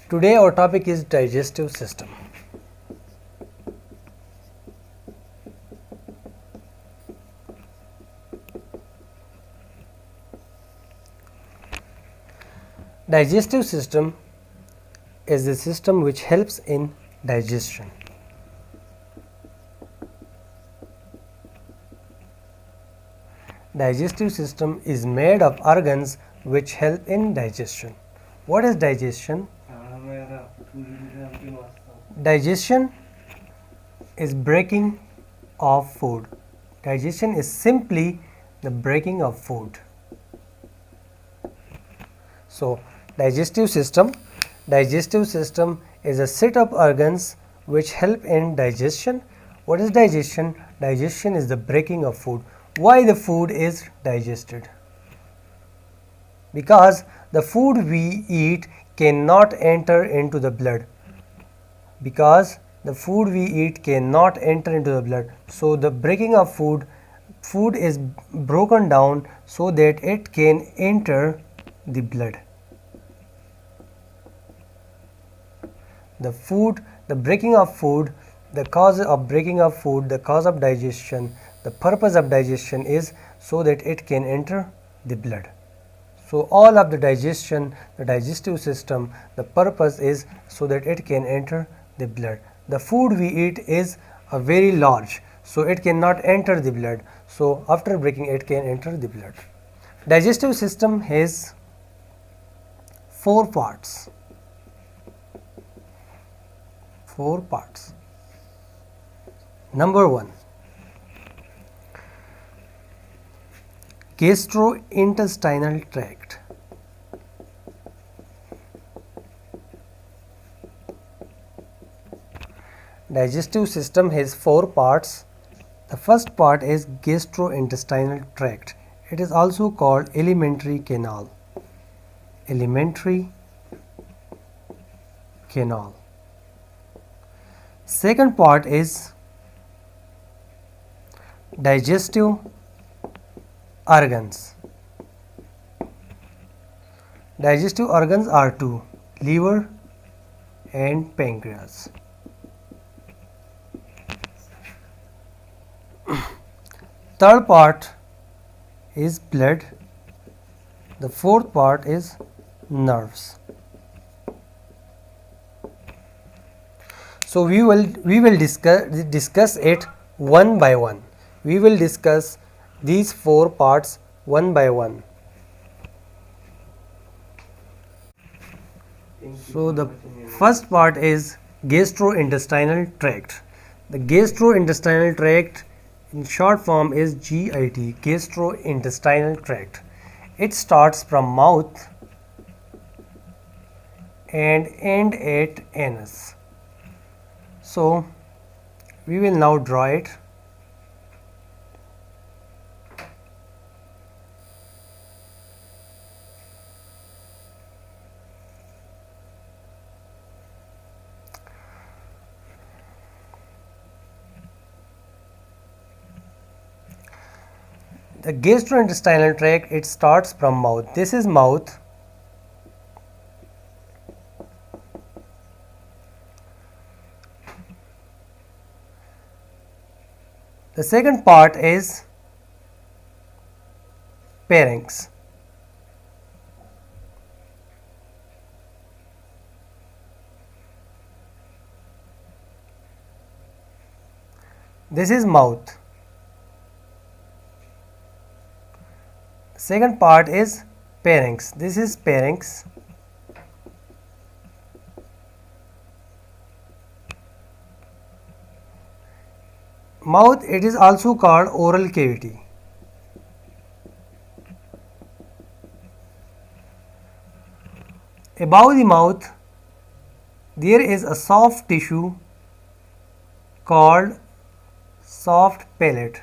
Today our topic is digestive system. Digestive system is the system which helps in digestion. Digestive system is made of organs which help in digestion. What is digestion? Digestion is breaking of food. Digestion is simply the breaking of food. So, digestive system is a set of organs which help in digestion. What is digestion? Digestion is the breaking of food. Why the food is digested? Because the food we eat cannot enter into the blood. Because the food we eat cannot enter into the blood. So, the breaking of food is broken down so that it can enter the blood. The breaking of food, the cause of breaking of food, the cause of digestion, the purpose of digestion is so that it can enter the blood. So, all of the digestion, the digestive system, the purpose is so that it can enter the blood. The food we eat is a very large, so it cannot enter the blood. So, after breaking it can enter the blood. Digestive system has 4 parts. 4 parts. Number 1, gastrointestinal tract. Digestive system has 4 parts. The first part is gastrointestinal tract. It is also called alimentary canal. Alimentary canal. Second part is digestive organs. Digestive organs are 2, liver and pancreas. Third part is blood. The fourth part is nerves. So, we will discuss it one by one. We will discuss these 4 parts one by one. So, the first part is gastrointestinal tract. The gastrointestinal tract in short form is GIT, gastrointestinal tract. It starts from mouth and end at anus. So, we will now draw it. The gastrointestinal tract, it starts from mouth. This is mouth. The second part is pharynx. This is mouth. Second part is pharynx. This is pharynx. Mouth, it is also called oral cavity. Above the mouth, there is a soft tissue called soft palate.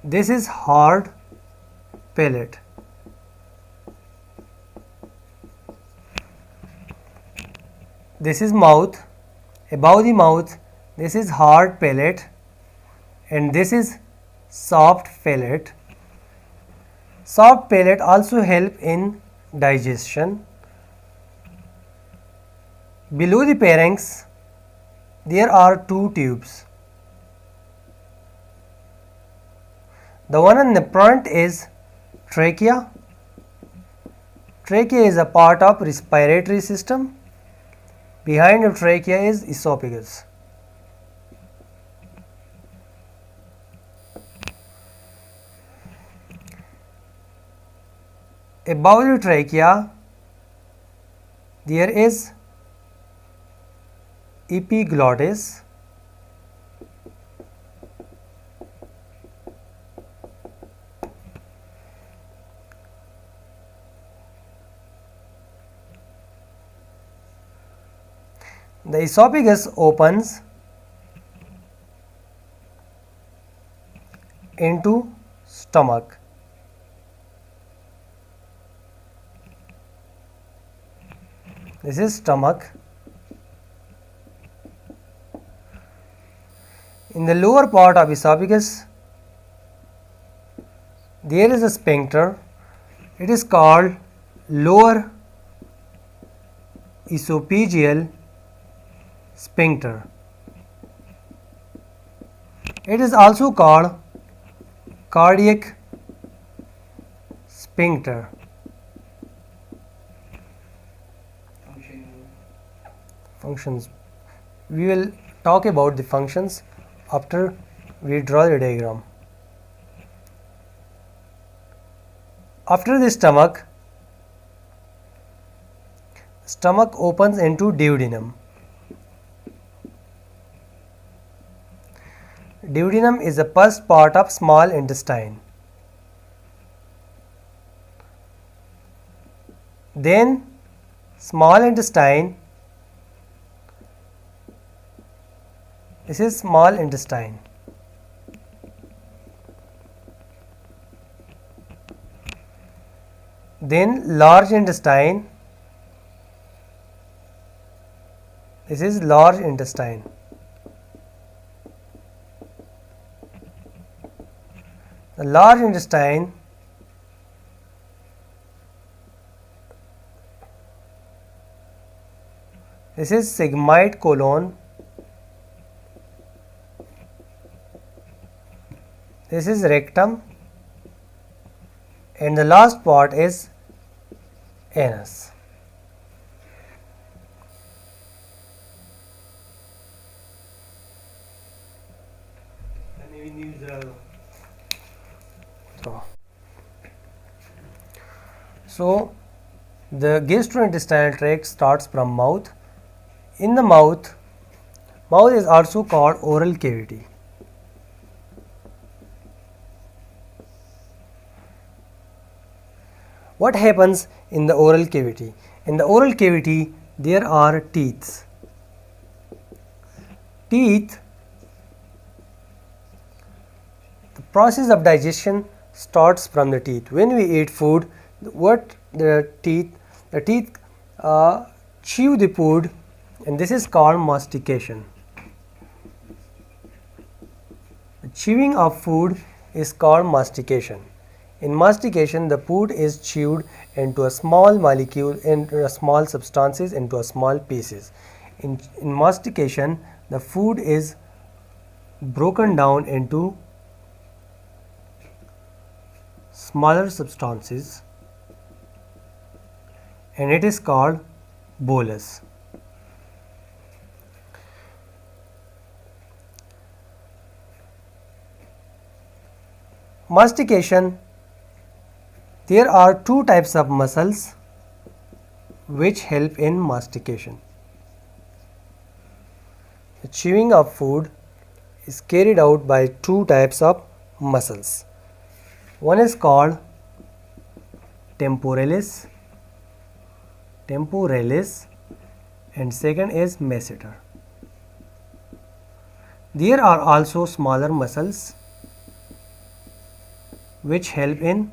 This is hard palate. This is mouth. Above the mouth, this is hard palate, and this is soft palate. Soft palate also help in digestion. Below the pharynx, there are two tubes. The one in the front is trachea. Trachea is a part of respiratory system. Behind the trachea is esophagus. Above the trachea, there is epiglottis. The esophagus opens into stomach. This is stomach. In the lower part of esophagus, there is a sphincter. It is called lower esophageal sphincter. It is also called cardiac sphincter. Functions. We will talk about the functions after we draw the diagram. After the stomach opens into duodenum. Duodenum is the first part of small intestine. Then small intestine. This is small intestine. Then large intestine. This is large intestine. The large intestine this is sigmoid colon. This is rectum, and the last part is anus. So the gastrointestinal tract starts from mouth. In the mouth is also called oral cavity. What happens in the oral cavity? In the oral cavity, there are teeth. The process of digestion starts from the teeth. When we eat food, the teeth chew the food, and this is called mastication. The chewing of food is called mastication. In mastication, the food is chewed into a small molecule, into a small substances, into a small pieces. In mastication, the food is broken down into smaller substances, and it is called bolus. Mastication. There are two types of muscles which help in mastication. The chewing of food is carried out by two types of muscles. One is called temporalis, and second is masseter. There are also smaller muscles which help in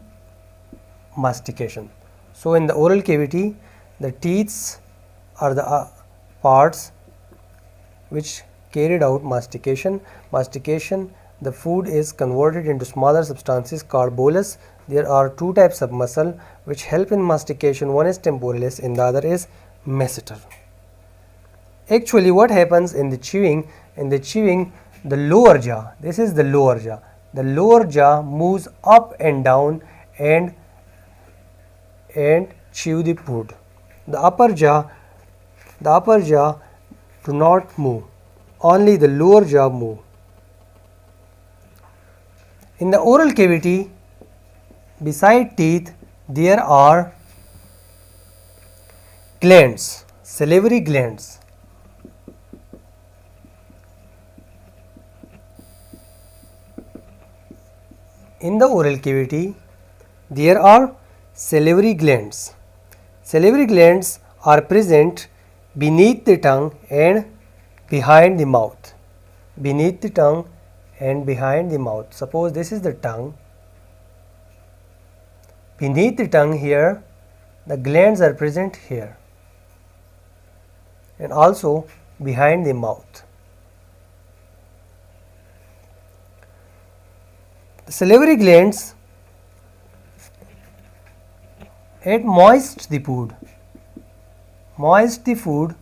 mastication. So in the oral cavity, the teeth are the parts which carried out mastication. Mastication the food is converted into smaller substances called bolus. There are two types of muscle which help in mastication. One is temporalis and the other is masseter. Actually, what happens in the chewing? In the chewing, the lower jaw, this is the lower jaw. The lower jaw moves up and down and chew the food. The upper jaw do not move. Only the lower jaw move. In the oral cavity, beside teeth, there are glands, salivary glands. In the oral cavity, there are salivary glands. Salivary glands are present beneath the tongue and behind the mouth. Beneath the tongue and behind the mouth. Suppose this is the tongue. Beneath the tongue here, the glands are present here and also behind the mouth. The salivary glands moist the food. Moist the food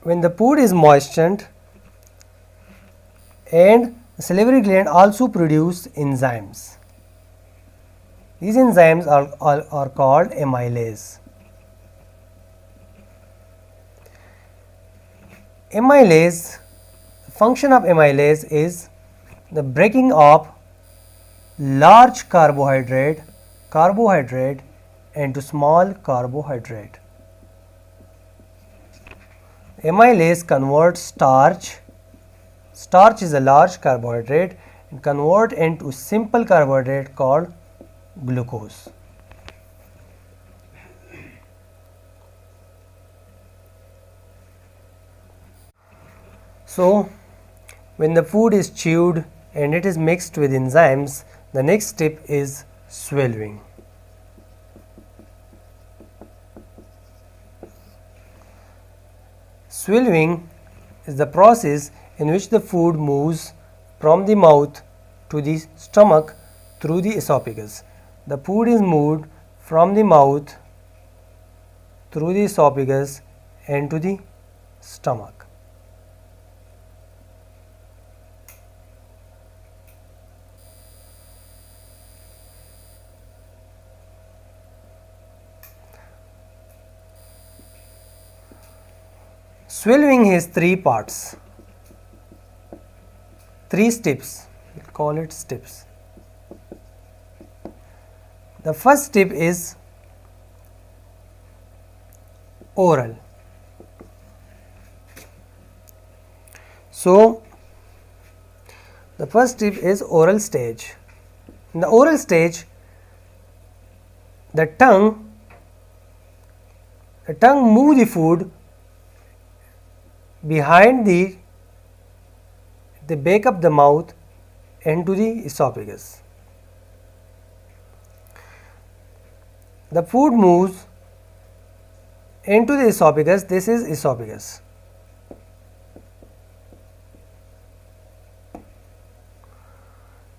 when the food is moistened, and the salivary gland also produce enzymes. These enzymes are called amylase. Amylase, the function of amylase is the breaking of large carbohydrate into small carbohydrate. Amylase converts starch is a large carbohydrate, and convert into simple carbohydrate called glucose. So, when the food is chewed and it is mixed with enzymes, the next step is swallowing. Swallowing is the process in which the food moves from the mouth to the stomach through the esophagus. The food is moved from the mouth through the esophagus and to the stomach. Swallowing has three parts, three steps, we call it steps. The first step is oral. So, the first step is oral stage. In the oral stage, the tongue moves the food behind the back of the mouth into the esophagus. The food moves into the esophagus. This is esophagus.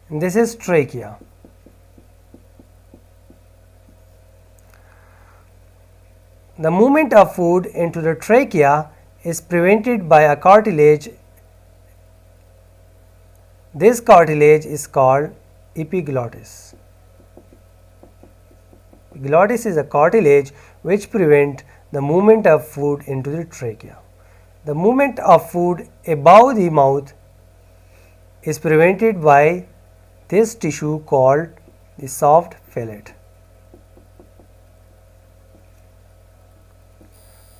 And this is trachea. The movement of food into the trachea is prevented by a cartilage. This cartilage is called epiglottis. Epiglottis is a cartilage which prevents the movement of food into the trachea. The movement of food above the mouth is prevented by this tissue called the soft palate.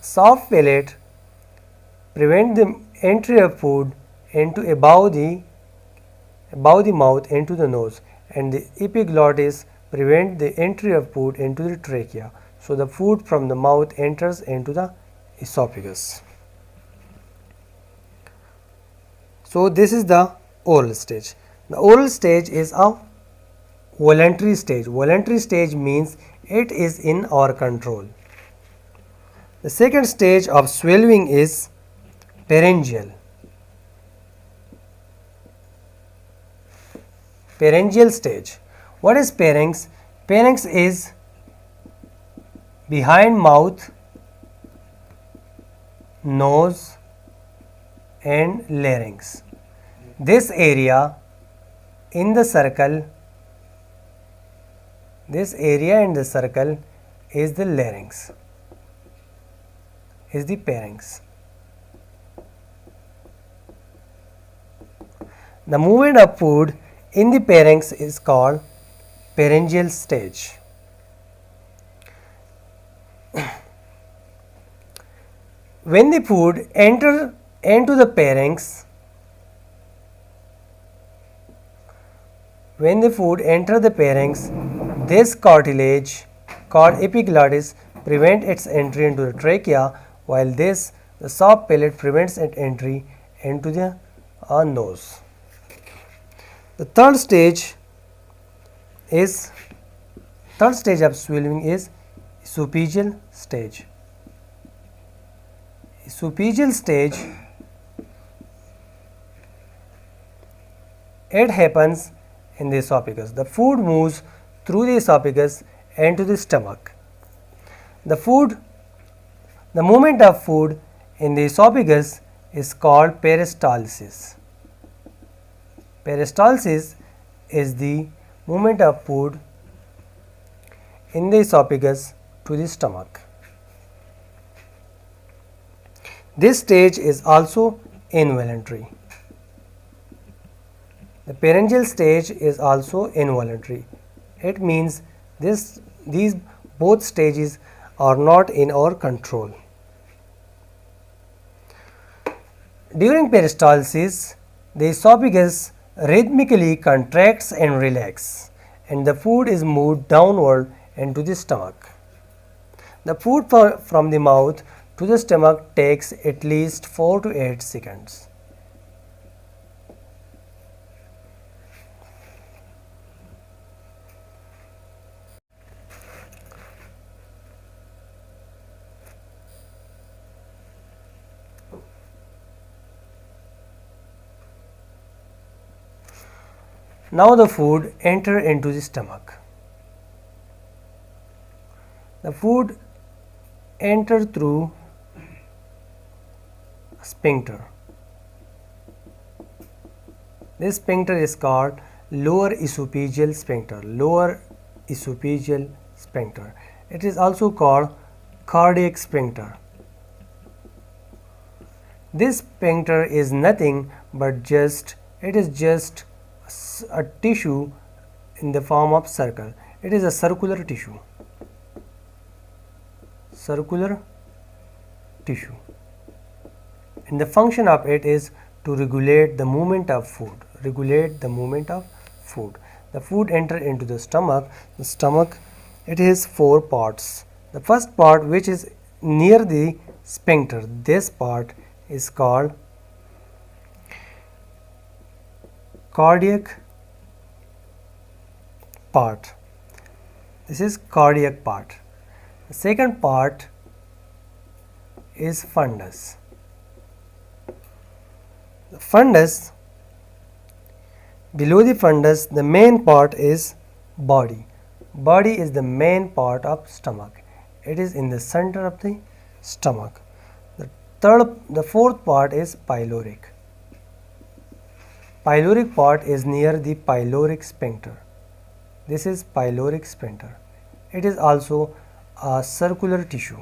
Soft palate prevent the entry of food into above the mouth into the nose, and the epiglottis prevent the entry of food into the trachea. So, the food from the mouth enters into the esophagus. So, this is the oral stage. The oral stage is a voluntary stage. Voluntary stage means it is in our control. The second stage of swallowing is Pharyngeal. Pharyngeal stage. What is pharynx? Pharynx is behind mouth, nose and larynx. This area in the circle, is the larynx, is the pharynx. The movement of food in the pharynx is called pharyngeal stage. When the food enters into the pharynx, this cartilage called epiglottis prevents its entry into the trachea, while the soft palate prevents its entry into the nose. The third stage of swallowing is esophageal stage. Esophageal stage, it happens in the esophagus. The food moves through the esophagus and to the stomach. The movement of food in the esophagus is called peristalsis. Peristalsis is the movement of food in the esophagus to the stomach. This stage is also involuntary. The pharyngeal stage is also involuntary. It means these both stages are not in our control. During peristalsis, the esophagus rhythmically contracts and relaxes, and the food is moved downward into the stomach. The food from the mouth to the stomach takes at least 4 to 8 seconds. Now the food enters into the stomach. The food enters through sphincter. This sphincter is called lower esophageal sphincter. It is also called cardiac sphincter. This sphincter is nothing but just a tissue in the form of circle. It is a circular tissue. And the function of it is to regulate the movement of food. The food enters into the stomach. The stomach, it has 4 parts. The first part, which is near the sphincter, this part is called cardiac part. This is cardiac part. The second part is fundus. The fundus, below the fundus, the main part is body. Body is the main part of stomach. It is in the center of the stomach. The fourth part is pyloric. Pyloric part is near the pyloric sphincter. This is pyloric sphincter. It is also a circular tissue.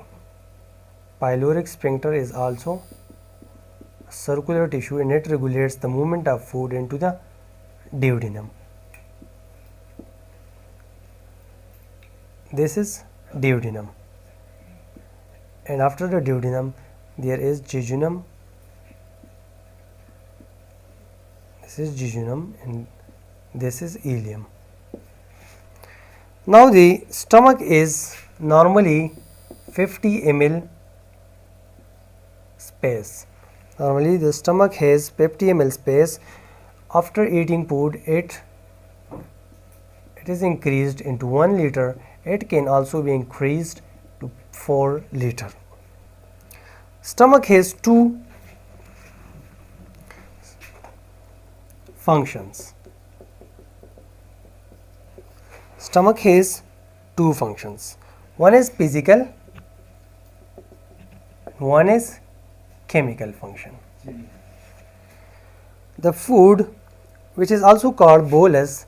Pyloric sphincter is also a circular tissue, and it regulates the movement of food into the duodenum. This is duodenum, and after the duodenum there is jejunum. This is jejunum, and this is ileum. Now the stomach is normally 50 ml space. Normally the stomach has 50 ml space. After eating food, it is increased into 1 liter. It can also be increased to 4 liter. Stomach has 2 Functions. Stomach has two functions. One is physical, one is chemical function. The food, which is also called bolus,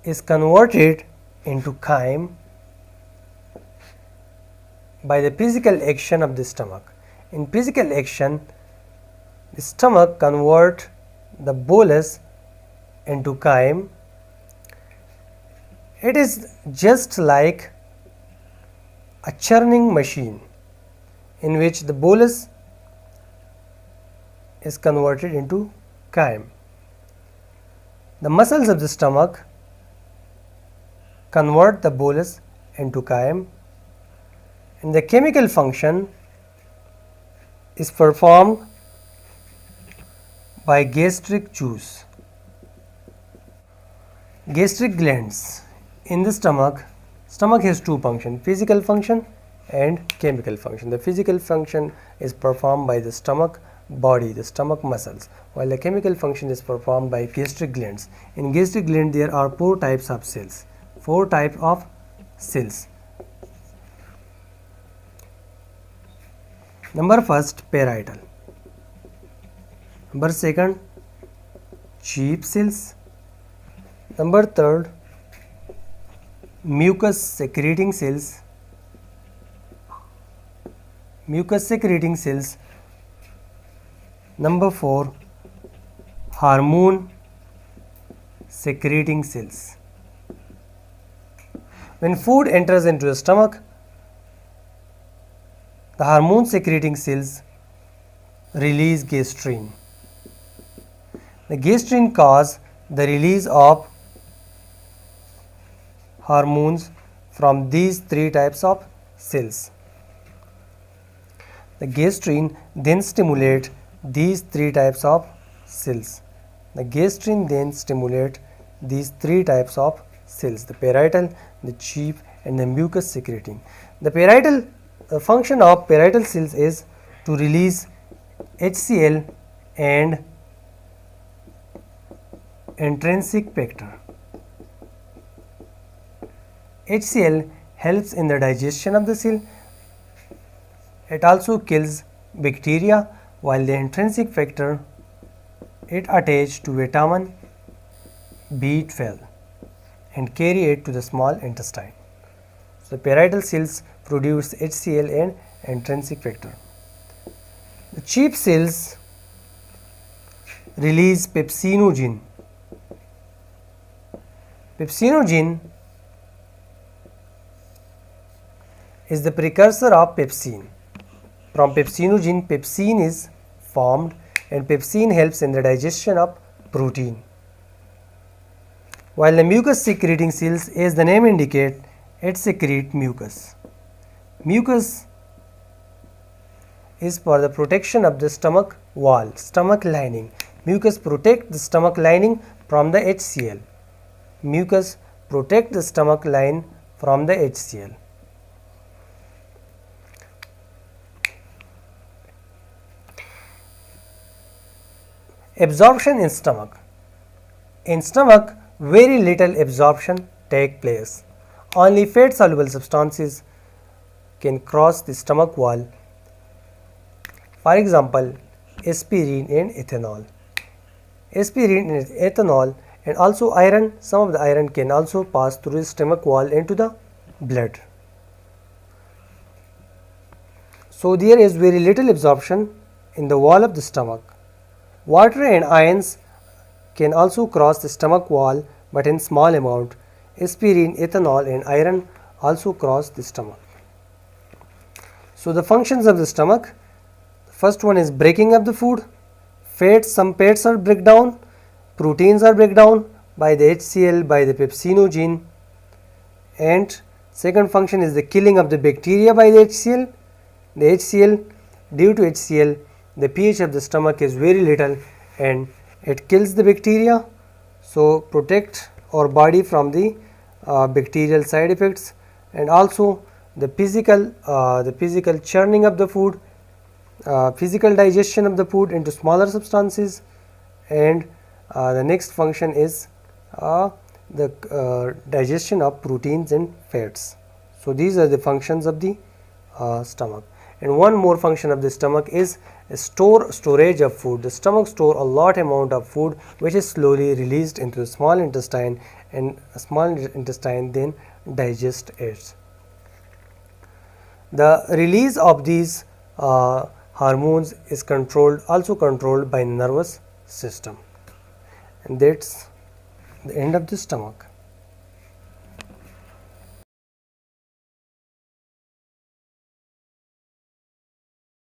is converted into chyme by the physical action of the stomach. In physical action, the stomach converts the bolus into chyme. It is just like a churning machine in which the bolus is converted into chyme. The muscles of the stomach convert the bolus into chyme, and the chemical function is performed by gastric juice. Gastric glands in the stomach has two functions, physical function and chemical function. The physical function is performed by the stomach body, the stomach muscles, while the chemical function is performed by gastric glands. In gastric gland there are four types of cells. Number first, parietal. Number second, cheap cells. Number third, mucus secreting cells. Number 4, hormone secreting cells. When food enters into the stomach, the hormone secreting cells release gastrin. The gastrin causes the release of hormones from these three types of cells. The gastrin then stimulates these three types of cells. The parietal, the cheap and the mucus secreting. The parietal function of parietal cells is to release HCl and intrinsic factor. HCl helps in the digestion of the cell. It also kills bacteria, while the intrinsic factor, it attaches to vitamin B12 and carry it to the small intestine. So, the parietal cells produce HCl and intrinsic factor. The cheap cells release pepsinogen. Pepsinogen is the precursor of pepsin. From pepsinogen, pepsin is formed, and pepsin helps in the digestion of protein. While the mucus secreting cells, as the name indicates, it secretes mucus. Mucus is for the protection of the stomach wall, stomach lining. Mucus protects the stomach lining from the HCl. Mucus protects the stomach line from the HCl. Absorption in stomach. In stomach, very little absorption takes place. Only fat soluble substances can cross the stomach wall. For example, aspirin and ethanol. Aspirin and ethanol and also iron, some of the iron can also pass through the stomach wall into the blood. So, there is very little absorption in the wall of the stomach. Water and ions can also cross the stomach wall, but in small amount. Aspirin, ethanol and iron also cross the stomach. So, the functions of the stomach, the first one is breaking up the food. Some fats are break down, proteins are break down by the HCl, by the pepsinogen, and second function is the killing of the bacteria by the HCl. The HCl, due to HCl, the pH of the stomach is very little and it kills the bacteria. So, protect our body from the bacterial side effects, and also the physical churning of the food, physical digestion of the food into smaller substances, and the next function is the digestion of proteins and fats. So these are the functions of the stomach. And one more function of the stomach is storage of food. The stomach store a lot amount of food which is slowly released into the small intestine, and small intestine then digest it. The release of these hormones is also controlled by nervous system, and that's the end of the stomach.